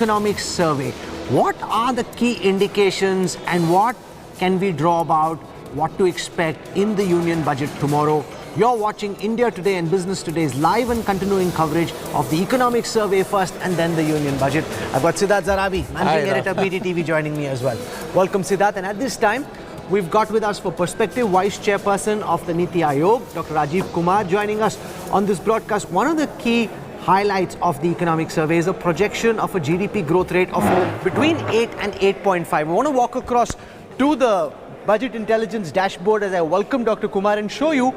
Economic Survey. What are the key indications and what can we draw about what to expect in the Union Budget tomorrow? You're watching India Today and Business Today's live and continuing coverage of the Economic Survey first and then the Union Budget. I've got Siddharth Zarabi, Managing Editor, BTTV, joining me as well. Welcome, Siddharth. And at this time, we've got with us for perspective Vice Chairperson of the Niti Aayog, Dr. Rajiv Kumar, joining us on this broadcast. One of the key highlights of the economic survey is a projection of a GDP growth rate of between 8 and 8.5. I want to walk across to the budget intelligence dashboard as I welcome Dr. Kumar and show you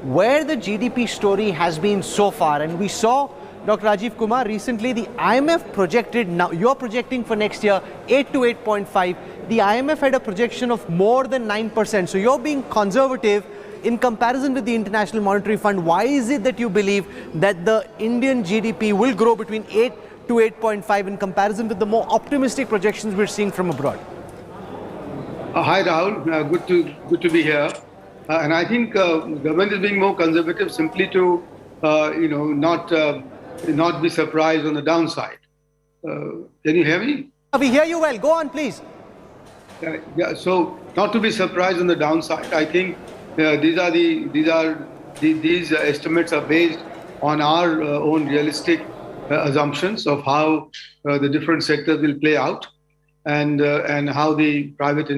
where the GDP story has been so far. And we saw, Dr. Rajiv Kumar, recently the IMF projected, now you're projecting for next year 8 to 8.5. The IMF had a projection of more than 9%. So you're being conservative in comparison with the International Monetary Fund. Why is it that you believe that the Indian GDP will grow between 8 to 8.5 in comparison with the more optimistic projections we're seeing from abroad? Hi Rahul, good to be here. And I think government is being more conservative simply to not be surprised on the downside. Can you hear me? We hear you well. Go on, please. Yeah. So not to be surprised on the downside. I think these estimates are based on our own realistic assumptions of how the different sectors will play out, and how private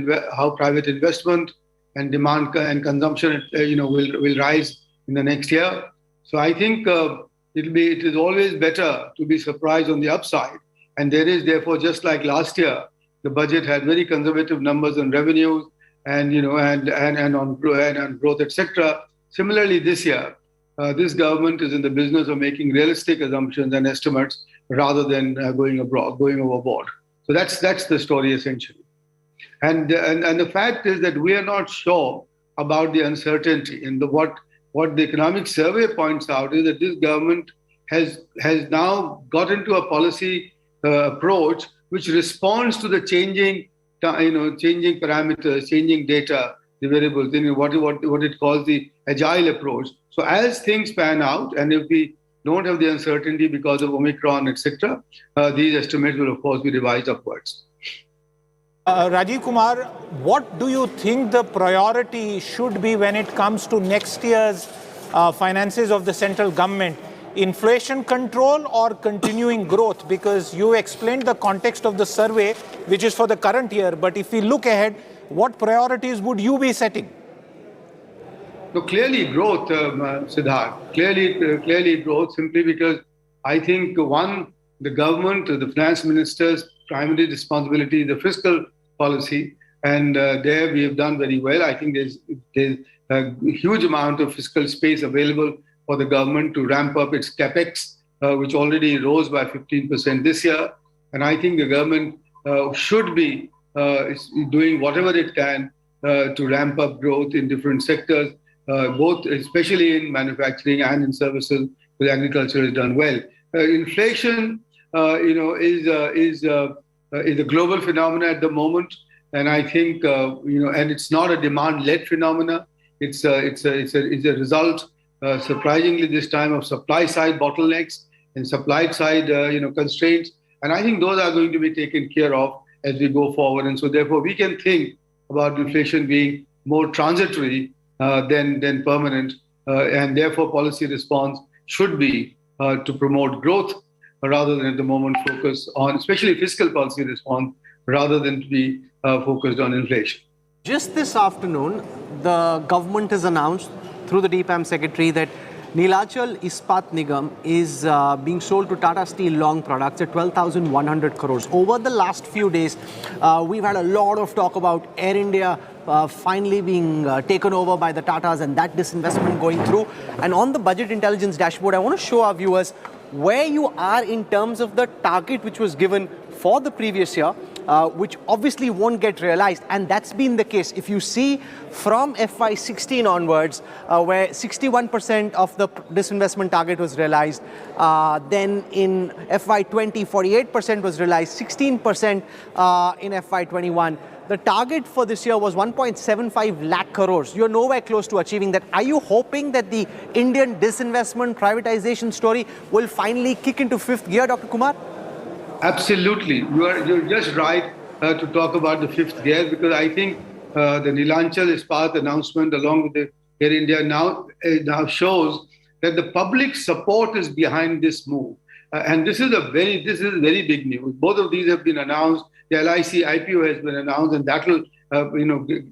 investment and demand and consumption will rise in the next year. So I think it is always better to be surprised on the upside, and there is therefore, just like last year, the budget had very conservative numbers on revenues and on growth, etc. Similarly, this year, this government is in the business of making realistic assumptions and estimates rather than going overboard. So that's the story essentially. And the fact is that we are not sure about the uncertainty. And what the economic survey points out is that this government has now got into a policy approach which responds to the changing parameters, changing data, the variables, what it calls the agile approach. So as things pan out, and if we don't have the uncertainty because of Omicron, etc., these estimates will of course be revised upwards. Rajiv Kumar, what do you think the priority should be when it comes to next year's finances of the central government? Inflation control or continuing growth? Because you explained the context of the survey, which is for the current year. But if we look ahead, what priorities would you be setting? No, clearly growth, Siddharth. Clearly growth, simply because I think, one, the government, the finance minister's primary responsibility is the fiscal policy, and there we have done very well. I think there's a huge amount of fiscal space available for the government to ramp up its capex, which already rose by 15% this year. And I think the government should be doing whatever it can to ramp up growth in different sectors, both especially in manufacturing and in services, where agriculture has done well. Inflation, is a global phenomenon at the moment, and I think and it's not a demand-led phenomena. It's a result, surprisingly this time, of supply-side bottlenecks and supply-side constraints, and I think those are going to be taken care of as we go forward. And so, therefore, we can think about inflation being more transitory than permanent, and therefore, policy response should be to promote growth, rather than at the moment focus on, especially fiscal policy response, rather than to be focused on inflation. Just this afternoon, the government has announced through the DPAM secretary that Neelachal Ispat Nigam is being sold to Tata Steel Long Products at 12,100 crores. Over the last few days, we've had a lot of talk about Air India finally being taken over by the Tatas and that disinvestment going through. And on the budget intelligence dashboard, I want to show our viewers where you are in terms of the target which was given for the previous year, which obviously won't get realized. And that's been the case. If you see from FY16 onwards, where 61% of the disinvestment target was realized, then in FY20, 48% was realized, 16% in FY21. The target for this year was 1.75 lakh crores. You're nowhere close to achieving that. Are you hoping that the Indian disinvestment privatization story will finally kick into fifth gear, Dr. Kumar? Absolutely. You're just right to talk about the fifth gear, because I think the Neelanchal Ispat announcement along with the Air India now shows that the public support is behind this move. And this is very big news. Both of these have been announced. The LIC IPO has been announced, and that will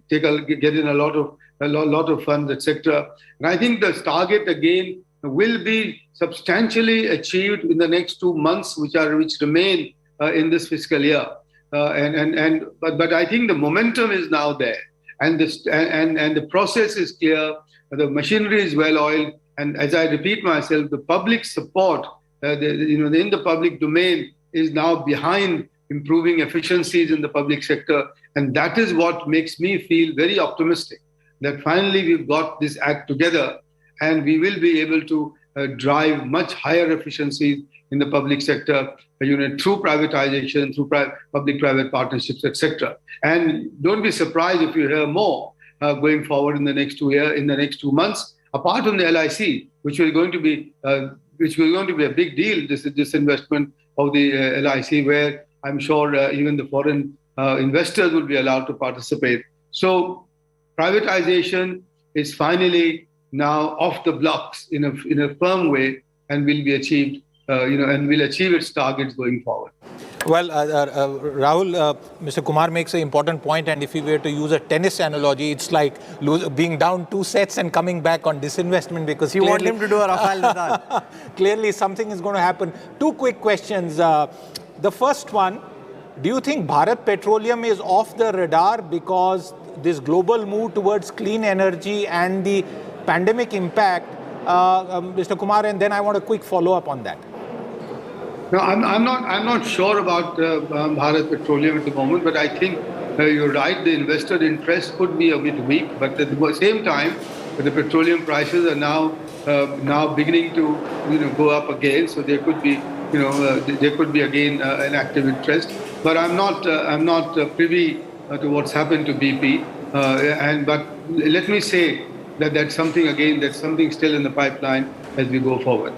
get in a lot of funds, etc. And I think the target again will be substantially achieved in the next 2 months, which remain in this fiscal year. But I think the momentum is now there, and the process is clear. The machinery is well oiled, and as I repeat myself, the public support, in the public domain, is now behind improving efficiencies in the public sector, and that is what makes me feel very optimistic that finally we've got this act together, and we will be able to drive much higher efficiencies in the public sector through privatization, through public-private partnerships, etc. And don't be surprised if you hear more going forward in the next 2 months, apart from the LIC, which is going to be a big deal. This investment of the LIC, where I'm sure even the foreign investors will be allowed to participate. So privatization is finally now off the blocks in a firm way, and will be achieved, and will achieve its targets going forward. Well, Rahul, Mr. Kumar makes an important point, and if we were to use a tennis analogy, it's like being down 2 sets and coming back on disinvestment, because you want him to do a Rafael Nadal. Clearly something is going to happen. 2 quick questions. The first one, do you think Bharat Petroleum is off the radar because this global move towards clean energy and the pandemic impact, Mr. Kumar, and then I want a quick follow-up on that. No, I'm not sure about Bharat Petroleum at the moment, but I think you're right. The investor interest could be a bit weak, but at the same time, the petroleum prices are now beginning to go up again. So there could be again an active interest. But I'm not privy to what's happened to BP. But let me say that's something still in the pipeline as we go forward.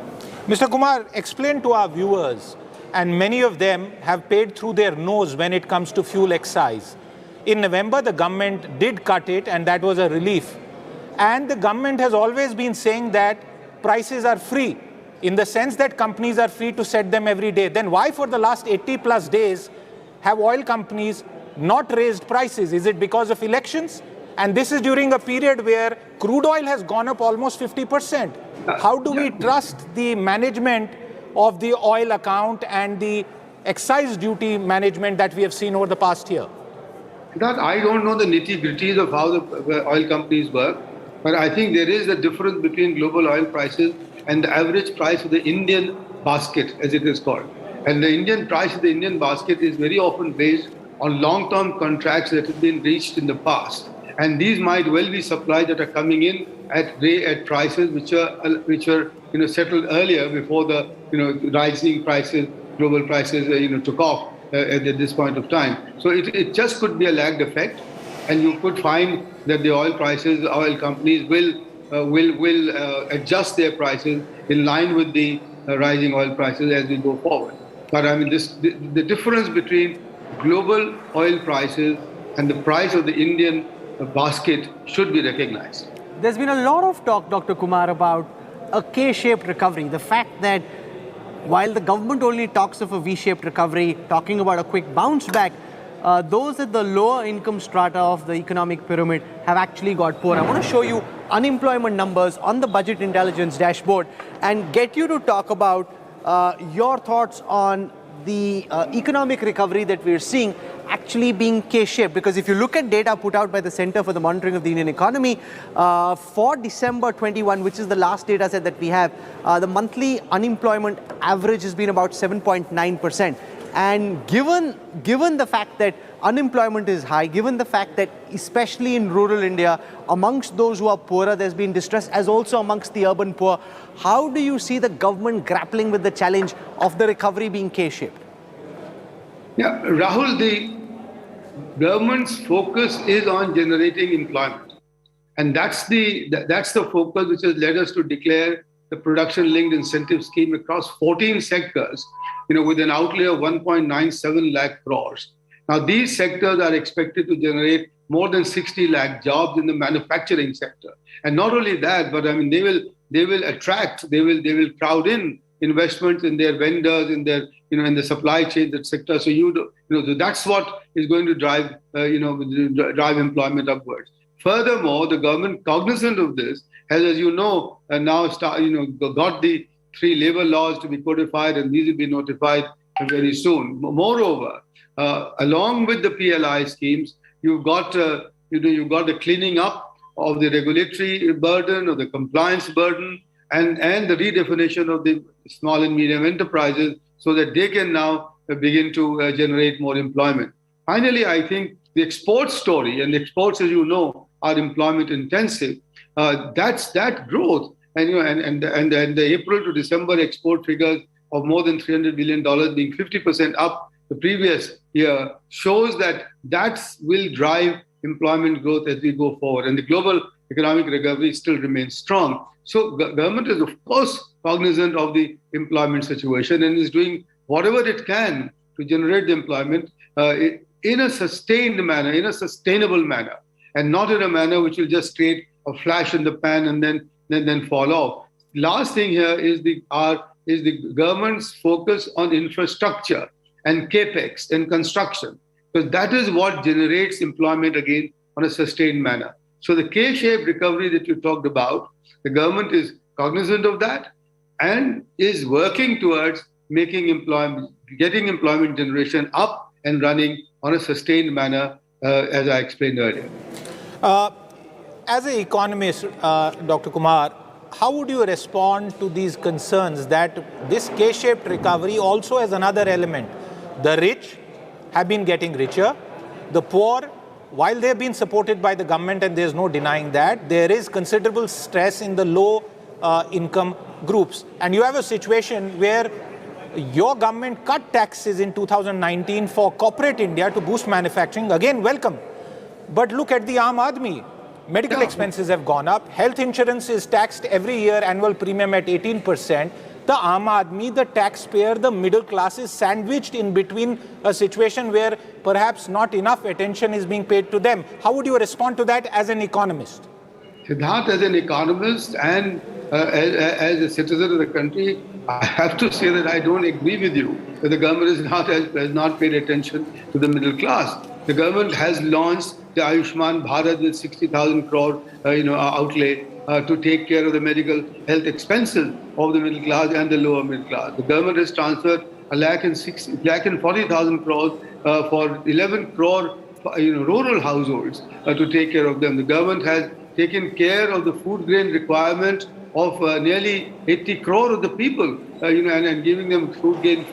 Mr. Kumar, explain to our viewers, and many of them have paid through their nose when it comes to fuel excise. In November, the government did cut it, and that was a relief. And the government has always been saying that prices are free, in the sense that companies are free to set them every day. Then why for the last 80 plus days have oil companies not raised prices? Is it because of elections? And this is during a period where crude oil has gone up almost 50%. How do we trust the management of the oil account and the excise duty management that we have seen over the past year? That I don't know the nitty-gritties of how the oil companies work, but I think there is a difference between global oil prices and the average price of the Indian basket, as it is called. And the Indian price of the Indian basket is very often based on long-term contracts that have been reached in the past. And these might well be supplies that are coming in at prices which are settled earlier, before the rising prices, global prices took off at this point of time. So it just could be a lagged effect, and you could find that the oil companies will adjust their prices in line with the rising oil prices as we go forward. But I mean, the difference between global oil prices and the price of the Indian basket should be recognized. There's been a lot of talk, Dr. Kumar, about a K-shaped recovery. The fact that while the government only talks of a V-shaped recovery, talking about a quick bounce back, those at the lower income strata of the economic pyramid have actually got poor. I want to show you unemployment numbers on the Budget Intelligence dashboard and get you to talk about your thoughts on the economic recovery that we're seeing actually being K-shaped. Because if you look at data put out by the Center for the Monitoring of the Indian Economy, for December 21, which is the last data set that we have, the monthly unemployment average has been about 7.9%. And given the fact that unemployment is high, given the fact that especially in rural India, amongst those who are poorer, there's been distress, as also amongst the urban poor, how do you see the government grappling with the challenge of the recovery being K-shaped? Yeah, Rahul, the government's focus is on generating employment. And that's the focus which has led us to declare the production-linked incentive scheme across 14 sectors, with an outlay of 1.97 lakh crores. Now, these sectors are expected to generate more than 60 lakh jobs in the manufacturing sector. And not only that, but I mean, they will attract, they will crowd in investments in their vendors, in their, in the supply chains, etc. So that's what is going to drive, drive employment upwards. Furthermore, the government, cognizant of this, has, as you know, now got the 3 labor laws to be codified, and these will be notified very soon. Moreover, along with the PLI schemes, you've got the cleaning up of the regulatory burden, or the compliance burden, and the redefinition of the small and medium enterprises, so that they can now begin to generate more employment. Finally, I think the export story, and the exports, as you know, are employment intensive. That growth, and the April to December export figures of more than $300 billion, being 50% up the previous year, shows that will drive employment growth as we go forward. And the global economic recovery still remains strong. So government is, of course, cognizant of the employment situation and is doing whatever it can to generate the employment in a sustained manner, in a sustainable manner, and not in a manner which will just create a flash in the pan and then fall off. Last thing here is the government's focus on infrastructure and capex and construction, because that is what generates employment again on a sustained manner. So the K-shaped recovery that you talked about, the government is cognizant of that and is working towards getting employment generation up and running on a sustained manner, as I explained earlier. As an economist, Dr. Kumar, how would you respond to these concerns that this K-shaped recovery also has another element? The rich have been getting richer. The poor, while they've been supported by the government, and there's no denying that, there is considerable stress in the low income groups. And you have a situation where your government cut taxes in 2019 for corporate India to boost manufacturing. Again, welcome. But look at the Aam Aadmi. Medical expenses have gone up. Health insurance is taxed every year, annual premium at 18%. The Aam Aadmi, the taxpayer, the middle class is sandwiched in between a situation where perhaps not enough attention is being paid to them. How would you respond to that as an economist? Siddharth, as an economist and as a citizen of the country, I have to say that I don't agree with you that the government has not paid attention to the middle class. The government has launched the Ayushman Bharat with 60,000 crore outlay to take care of the medical health expenses of the middle class and the lower middle class. The government has transferred 1,40,000 crores for 11 crore rural households to take care of them. The government has taken care of the food grain requirement of nearly 80 crore of the people, and giving them free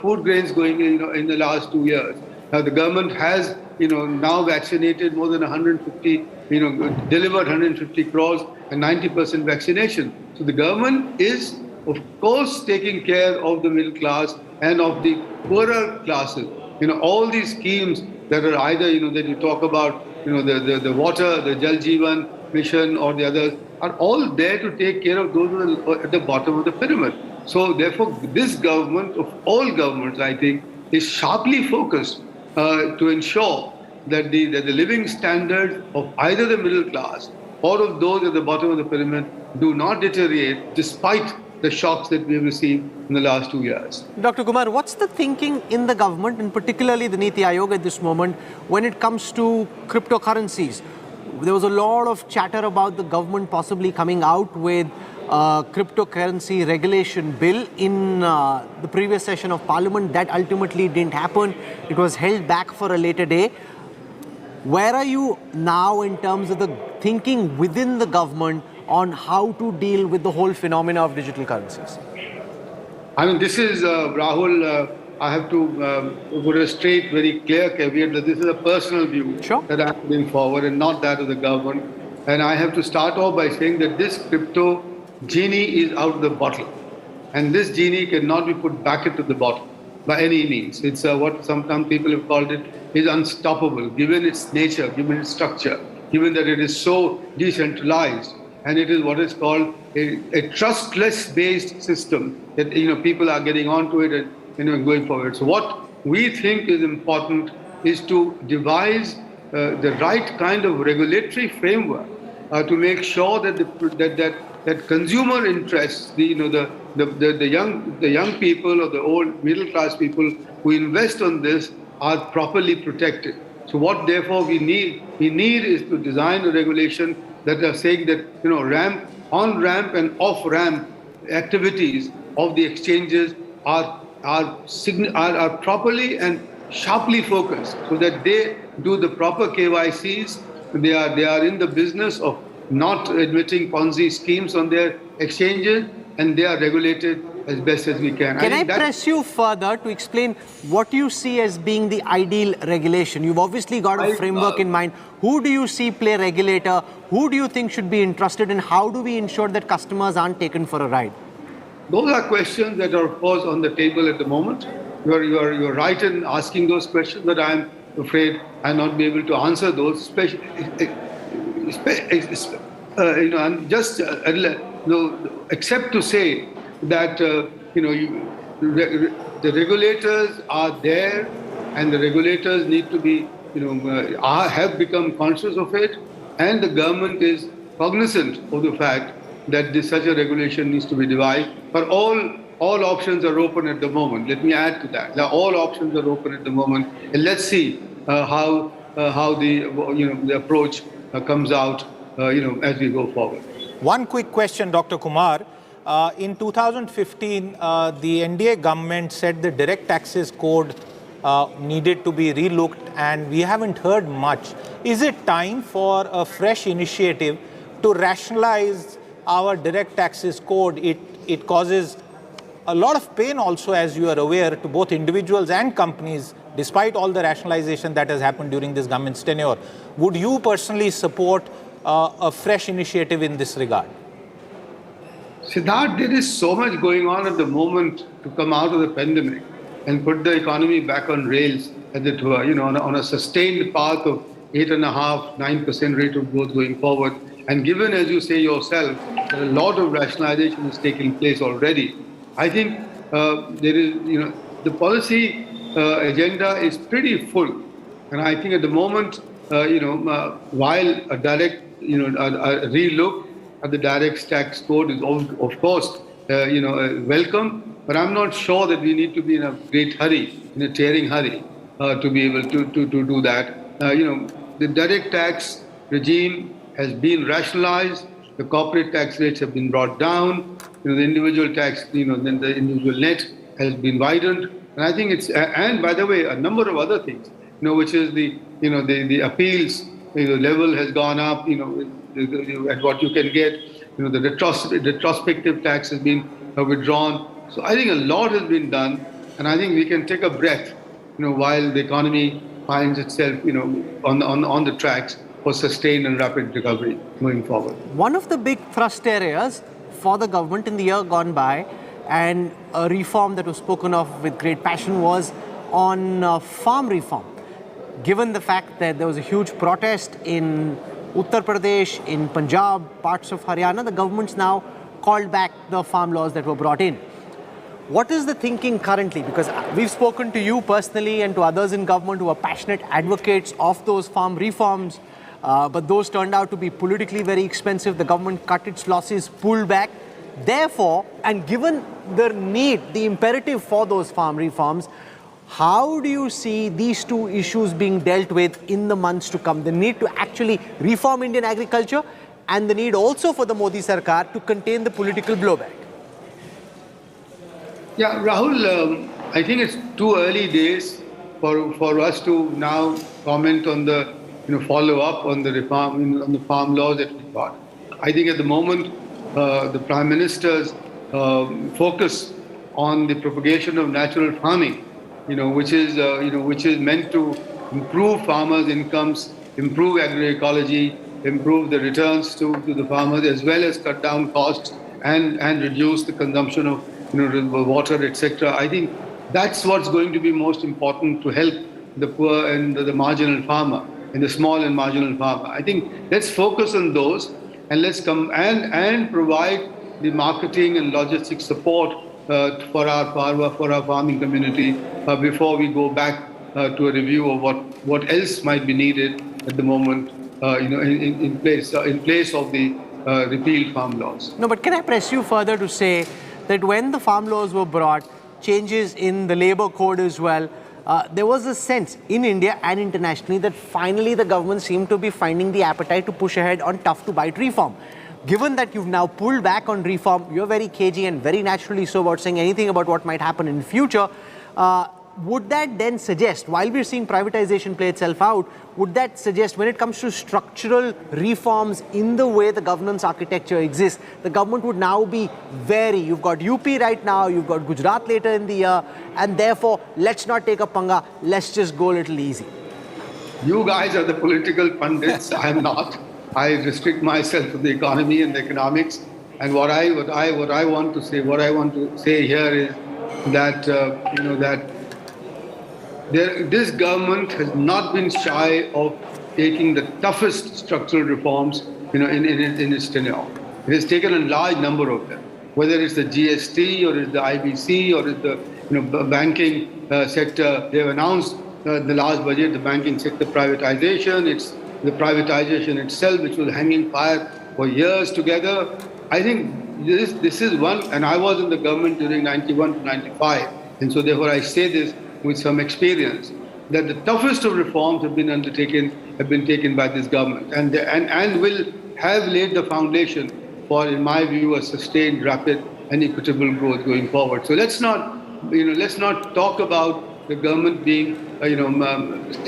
food grains going in the last 2 years. The government has now vaccinated more than 150, delivered 150 crores and 90% vaccination. So the government is, of course, taking care of the middle class and of the poorer classes. All these schemes that are either, that you talk about, the water, the Jal Jeevan mission or the others, are all there to take care of those who are at the bottom of the pyramid. So therefore, this government, of all governments, I think, is sharply focused to ensure that the living standards of either the middle class or of those at the bottom of the pyramid do not deteriorate despite the shocks that we have received in the last 2 years. Dr. Kumar, what's the thinking in the government, and particularly the Niti Aayog at this moment, when it comes to cryptocurrencies? There was a lot of chatter about the government possibly coming out with a cryptocurrency regulation bill in the previous session of Parliament. That ultimately didn't happen. It was held back for a later day. Where are you now in terms of the thinking within the government on how to deal with the whole phenomena of digital currencies? I mean, this is, Rahul, I have to put a straight, very clear caveat that this is a personal view that I'm putting forward and not that of the government. And I have to start off by saying that this crypto genie is out of the bottle. And this genie cannot be put back into the bottle by any means. It's what some people have called it is unstoppable, given its nature, given its structure, given that it is so decentralized and it is what is called a trustless-based system that people are getting onto it and going forward. So what we think is important is to devise the right kind of regulatory framework to make sure that that consumer interests, the young people or the old middle class people who invest on this are properly protected. So what therefore we need is to design a regulation that are saying that on ramp and off ramp activities of the exchanges are properly and sharply focused, so that they do the proper KYCs. They are in the business of not admitting Ponzi schemes on their exchanges, and they are regulated as best as we can. Can I press you further to explain what you see as being the ideal regulation? You've obviously got a framework in mind. Who do you see play regulator? Who do you think should be entrusted, and how do we ensure that customers aren't taken for a ride? Those are questions that are, of course, on the table at the moment. You're right in asking those questions, but I'm afraid I'll not be able to answer those. Except to say that the regulators are there, and the regulators need to be have become conscious of it, and the government is cognizant of the fact that such a regulation needs to be devised. But all options are open at the moment. Let me add to that. All options are open at the moment, and let's see how the approach comes out as we go forward. One quick question, Dr. Kumar. In 2015, the NDA government said the direct taxes code needed to be relooked, and we haven't heard much. Is it time for a fresh initiative to rationalize our direct taxes code? It causes a lot of pain also, as you are aware, to both individuals and companies, despite all the rationalization that has happened during this government's tenure. Would you personally support a fresh initiative in this regard? Siddharth, there is so much going on at the moment to come out of the pandemic and put the economy back on rails, as it were, on a sustained path of 8.5%, 9% rate of growth going forward. And given, as you say yourself, that a lot of rationalization is taking place already, I think there is, the policy agenda is pretty full. And I think at the moment, while a direct, a relook at the direct tax code is of course, welcome, but I'm not sure that we need to be in a great hurry, in a tearing hurry, to be able to do that. The direct tax regime has been rationalized. The corporate tax rates have been brought down. The individual tax, then the individual net has been widened. And I think it's, and by the way, a number of other things, which is the appeals, level has gone up, at what you can get, the retrospective tax has been withdrawn. So I think a lot has been done, and I think we can take a breath, while the economy finds itself, on the tracks for sustained and rapid recovery moving forward. One of the big thrust areas for the government in the year gone by, and a reform that was spoken of with great passion, was on farm reform. Given the fact that there was a huge protest in Uttar Pradesh, in Punjab, parts of Haryana, the government's now called back the farm laws that were brought in. What is the thinking currently? Because we've spoken to you personally and to others in government who are passionate advocates of those farm reforms, but those turned out to be politically very expensive. The government cut its losses, pulled back. Therefore, and given the need, the imperative for those farm reforms, how do you see these two issues being dealt with in the months to come? The need to actually reform Indian agriculture, and the need also for the Modi Sarkar to contain the political blowback. Yeah, Rahul, I think it's too early days for us to now comment on the follow up on the reform on the farm laws that we've got. I think at the moment the Prime Minister's focus on the propagation of natural farming, which is meant to improve farmers' incomes, improve agroecology, improve the returns to the farmers, as well as cut down costs and reduce the consumption of water, etc. I think that's what's going to be most important to help the poor and the marginal farmer, and the small and marginal farmer. I think let's focus on those. and let's come and provide the marketing and logistics support for our farming community before we go back to a review of what else might be needed at the moment, in place of the repealed farm laws. No, but can I press you further to say that when the farm laws were brought, changes in the labor code as well, there was a sense in India and internationally that finally the government seemed to be finding the appetite to push ahead on tough-to-bite reform. Given that you've now pulled back on reform, you're very cagey and very naturally so about saying anything about what might happen in the future. Would that then suggest, while we're seeing privatization play itself out, would that suggest when it comes to structural reforms in the way the governance architecture exists, the government would now be wary? You've got UP right now, you've got Gujarat later in the year, and therefore, let's not take a panga, let's just go a little easy. You guys are the political pundits. I'm not. I restrict myself to the economy and the economics. And what I want to say here is that this government has not been shy of taking the toughest structural reforms, in its tenure. It has taken a large number of them, whether it's the GST or it's the IBC or it's the banking sector. They have announced the last budget, the banking sector privatization. It's the privatization itself, which was hanging fire for years together. I think this is one, and I was in the government during 91 to 95, and so therefore I say this with some experience, that the toughest of reforms have been taken by this government, and will have laid the foundation for, in my view, a sustained, rapid, and equitable growth going forward. So let's not talk about the government being,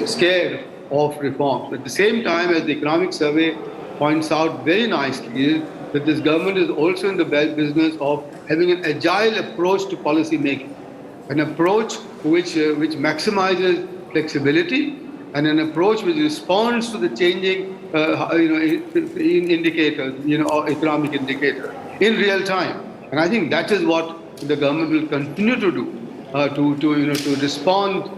scared of reforms. At the same time, as the economic survey points out very nicely, is that this government is also in the business of having an agile approach to policy making, an approach which maximizes flexibility, and an approach which responds to the changing indicators, economic indicators in real time. And I think that is what the government will continue to do, to respond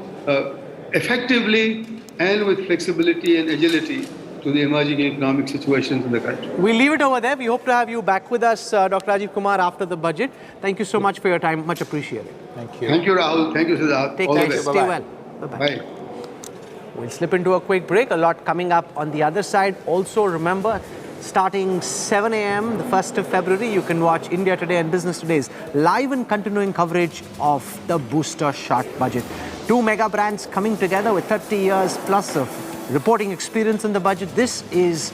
effectively and with flexibility and agility to the emerging economic situations in the country. We'll leave it over there. We hope to have you back with us, Dr. Rajiv Kumar, after the budget. Thank you so much for your time. Much appreciated. Thank you. Thank you, Rahul. Thank you, Siddharth. Take All care. the best. Stay well. Bye-bye. Bye. We'll slip into a quick break. A lot coming up on the other side. Also, remember, starting 7 a.m., the 1st of February, you can watch India Today and Business Today's live and continuing coverage of the booster shot budget. Two mega brands coming together with 30 years plus of reporting experience in the budget. This is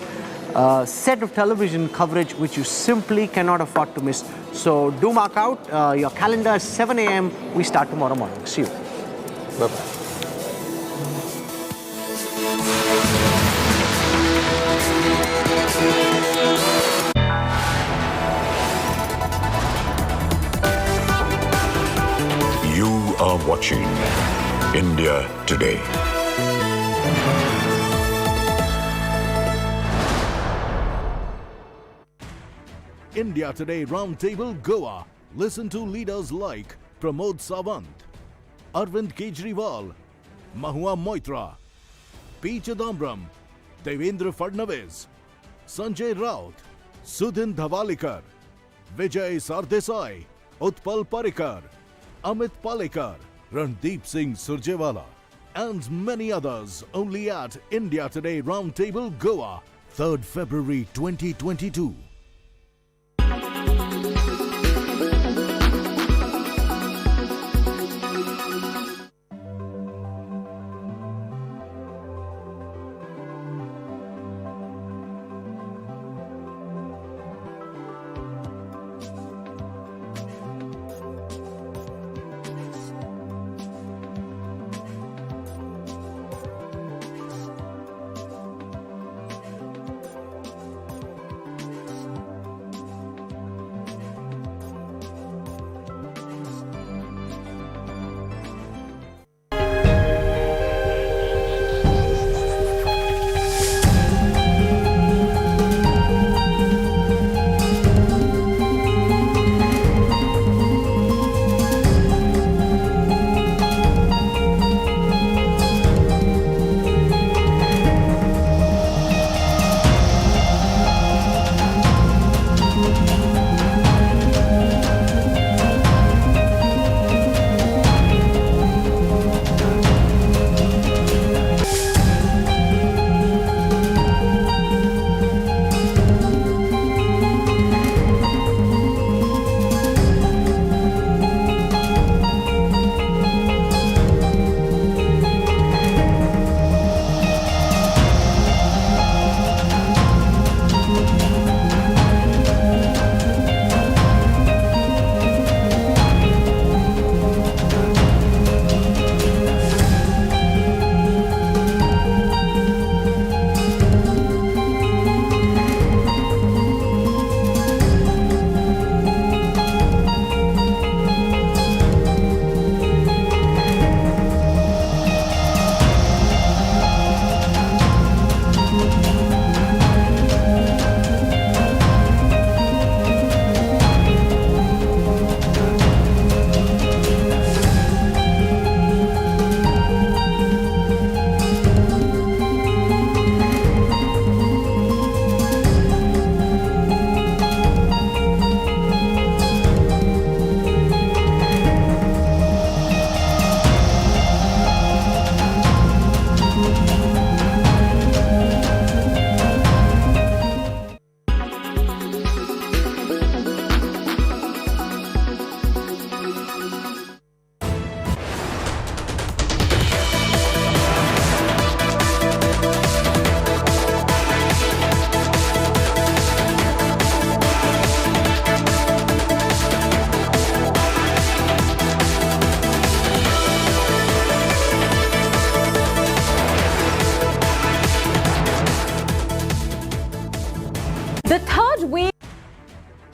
a set of television coverage which you simply cannot afford to miss. So do mark out your calendar, 7 a.m. We start tomorrow morning. See you. Bye-bye. You are watching India Today. India Today Roundtable Goa. Listen to leaders like Pramod Sawant, Arvind Kejriwal, Mahua Moitra, P. Chidambaram, Devendra Fadnavis, Sanjay Raut, Sudhin Dhavalikar, Vijay Sardesai, Utpal Parikar, Amit Palekar, Randeep Singh Surjewala, and many others only at India Today Roundtable Goa, 3rd February 2022.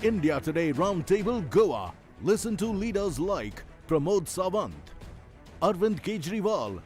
India Today Roundtable Goa. Listen to leaders like Pramod Sawant, Arvind Kejriwal,